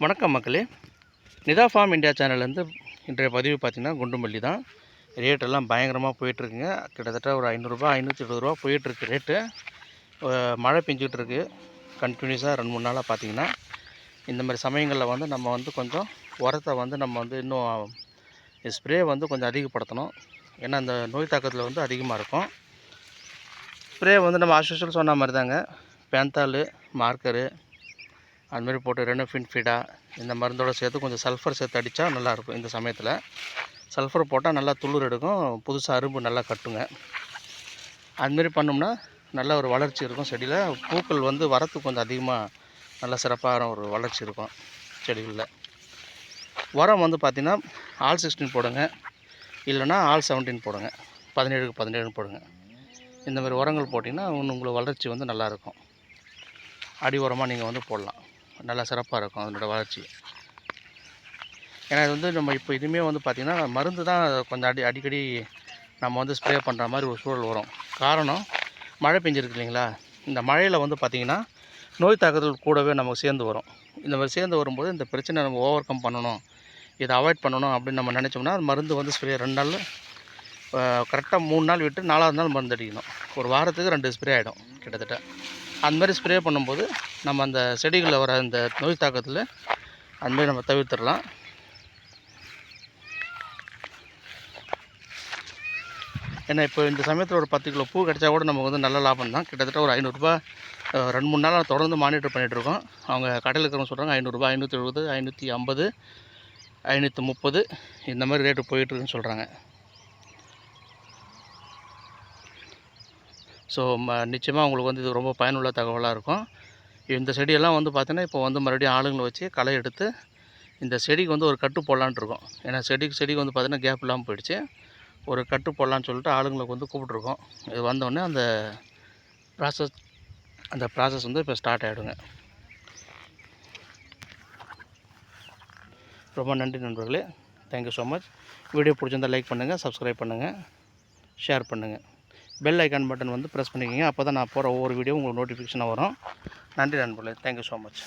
வணக்கம் மக்களே. Nita form India சேனல்லேருந்து இன்றைய பதிவு பார்த்திங்கன்னா குண்டுமல்லி தான். ரேட்டெல்லாம் பயங்கரமாக போயிட்டுருக்குங்க. கிட்டத்தட்ட ஒரு 500 520 போயிட்டுருக்கு ரேட்டு. மழை பெஞ்சிக்கிட்டு இருக்குது கண்டினியூஸாக 2-3 நாளாக. பார்த்திங்கன்னா இந்த மாதிரி சமயங்களில் வந்து நம்ம வந்து கொஞ்சம் உரத்தை வந்து நம்ம வந்து இன்னும் ஸ்ப்ரே வந்து கொஞ்சம் அதிகப்படுத்தணும். ஏன்னா அந்த நோய் தாக்கத்தில் வந்து அதிகமாக இருக்கும். ஸ்ப்ரே வந்து நம்ம ஆஸ்யூஷுவல் சொன்ன மாதிரி தாங்க, பேந்தாலு, மார்க்கரு அதுமாரி போட்டு ரெனோஃபின் ஃபீடா இந்த மருந்தோடு சேர்த்து கொஞ்சம் சல்ஃபர் சேர்த்து அடித்தா நல்லாயிருக்கும். இந்த சமயத்தில் சல்ஃபர் போட்டால் நல்லா துளிர் எடுக்கும், புதுசாக அரும்பு நல்லா கட்டுங்க. அதுமாரி பண்ணோம்னா நல்ல ஒரு வளர்ச்சி இருக்கும் செடியில். பூக்கள் வந்து வரத்துக்கு கொஞ்சம் அதிகமாக நல்லா சிறப்பான ஒரு வளர்ச்சி இருக்கும் செடிகளில். உரம் வந்து பார்த்திங்கன்னா ஆல் 16 போடுங்க, இல்லைனா ஆல் 17 போடுங்க, 17க்கு 17 போடுங்க. இந்த மாதிரி உரங்கள் போட்டிங்கன்னா உங்களுக்கு வளர்ச்சி வந்து நல்லாயிருக்கும். அடி உரமாக நீங்கள் வந்து போடலாம், நல்லா சிறப்பாக இருக்கும் அதனோட வளர்ச்சி. ஏன்னா இது வந்து நம்ம இப்போ இதுவுமே வந்து பார்த்திங்கன்னா மருந்து தான் கொஞ்சம் அடிக்கடி நம்ம வந்து ஸ்ப்ரே பண்ணுற மாதிரி ஒரு சூழல் வரும். காரணம் மழை பெஞ்சிருக்கு இல்லைங்களா, இந்த மழையில் வந்து பார்த்திங்கன்னா நோய் தாக்குதல் கூடவே நமக்கு சேர்ந்து வரும். இந்த மாதிரி சேர்ந்து வரும்போது இந்த பிரச்சனை நம்ம ஓவர் கம் பண்ணணும், இதை அவாய்ட் பண்ணணும் அப்படின்னு நம்ம நினச்சோம்னா மருந்து வந்து ஸ்ப்ரே 2 நாள் கரெக்டாக 3 நாள் விட்டு 4வது நாள் மருந்து அடிக்கணும். ஒரு வாரத்துக்கு 2 ஸ்ப்ரே ஆகிடும் கிட்டத்தட்ட. அந்த மாதிரி ஸ்ப்ரே பண்ணும்போது நம்ம அந்த செடிகளில் வர அந்த நோய் தாக்கத்தில் அதுமாதிரி நம்ம தவிர்த்துடலாம். ஏன்னா இப்போ இந்த சமயத்தில் ஒரு 10 கிலோ பூ கிடச்சா கூட நமக்கு வந்து நல்ல லாபம் தான். கிட்டத்தட்ட ஒரு 500 2-3 நாளாக தொடர்ந்து மானிட்டர் பண்ணிகிட்ருக்கோம். அவங்க கடையில் இருக்கிறவங்க சொல்கிறாங்க 500 570 550 530 இந்த மாதிரி ரேட்டு போயிட்டுருக்குன்னு சொல்கிறாங்க. ஸோ நிச்சயமாக உங்களுக்கு வந்து இது ரொம்ப பயனுள்ள தகவலாக இருக்கும். இந்த செடியெல்லாம் வந்து பார்த்தீங்கன்னா இப்போ வந்து மறுபடியும் ஆளுங்களை வச்சு களை எடுத்து இந்த செடிக்கு வந்து ஒரு கட்டு போடலான்ட்டு இருக்கோம். ஏன்னா செடிக்கு வந்து பார்த்திங்கன்னா கேப் இல்லாமல் போயிடுச்சு. ஒரு கட்டு போடலான்னு சொல்லிட்டு ஆளுங்களுக்கு வந்து கூப்பிட்ருக்கோம். இது வந்தோடனே அந்த ப்ராசஸ் வந்து இப்போ ஸ்டார்ட் ஆகிடுங்க. ரொம்ப நன்றி நண்பர்களே. Thank you so much. வீடியோ பிடிச்சிருந்தால் லைக் பண்ணுங்கள், சப்ஸ்கிரைப் பண்ணுங்கள், ஷேர் பண்ணுங்கள். பெல் ஐக்கான் பட்டன் வந்து ப்ரெஸ் பண்ணிக்கோங்க. அப்போ தான் நான் போகிற ஒவ்வொரு வீடியோ உங்களுக்கு நோட்டிஃபிகேஷனாக வரும். நன்றி நண்பர்களே. Thank you so much.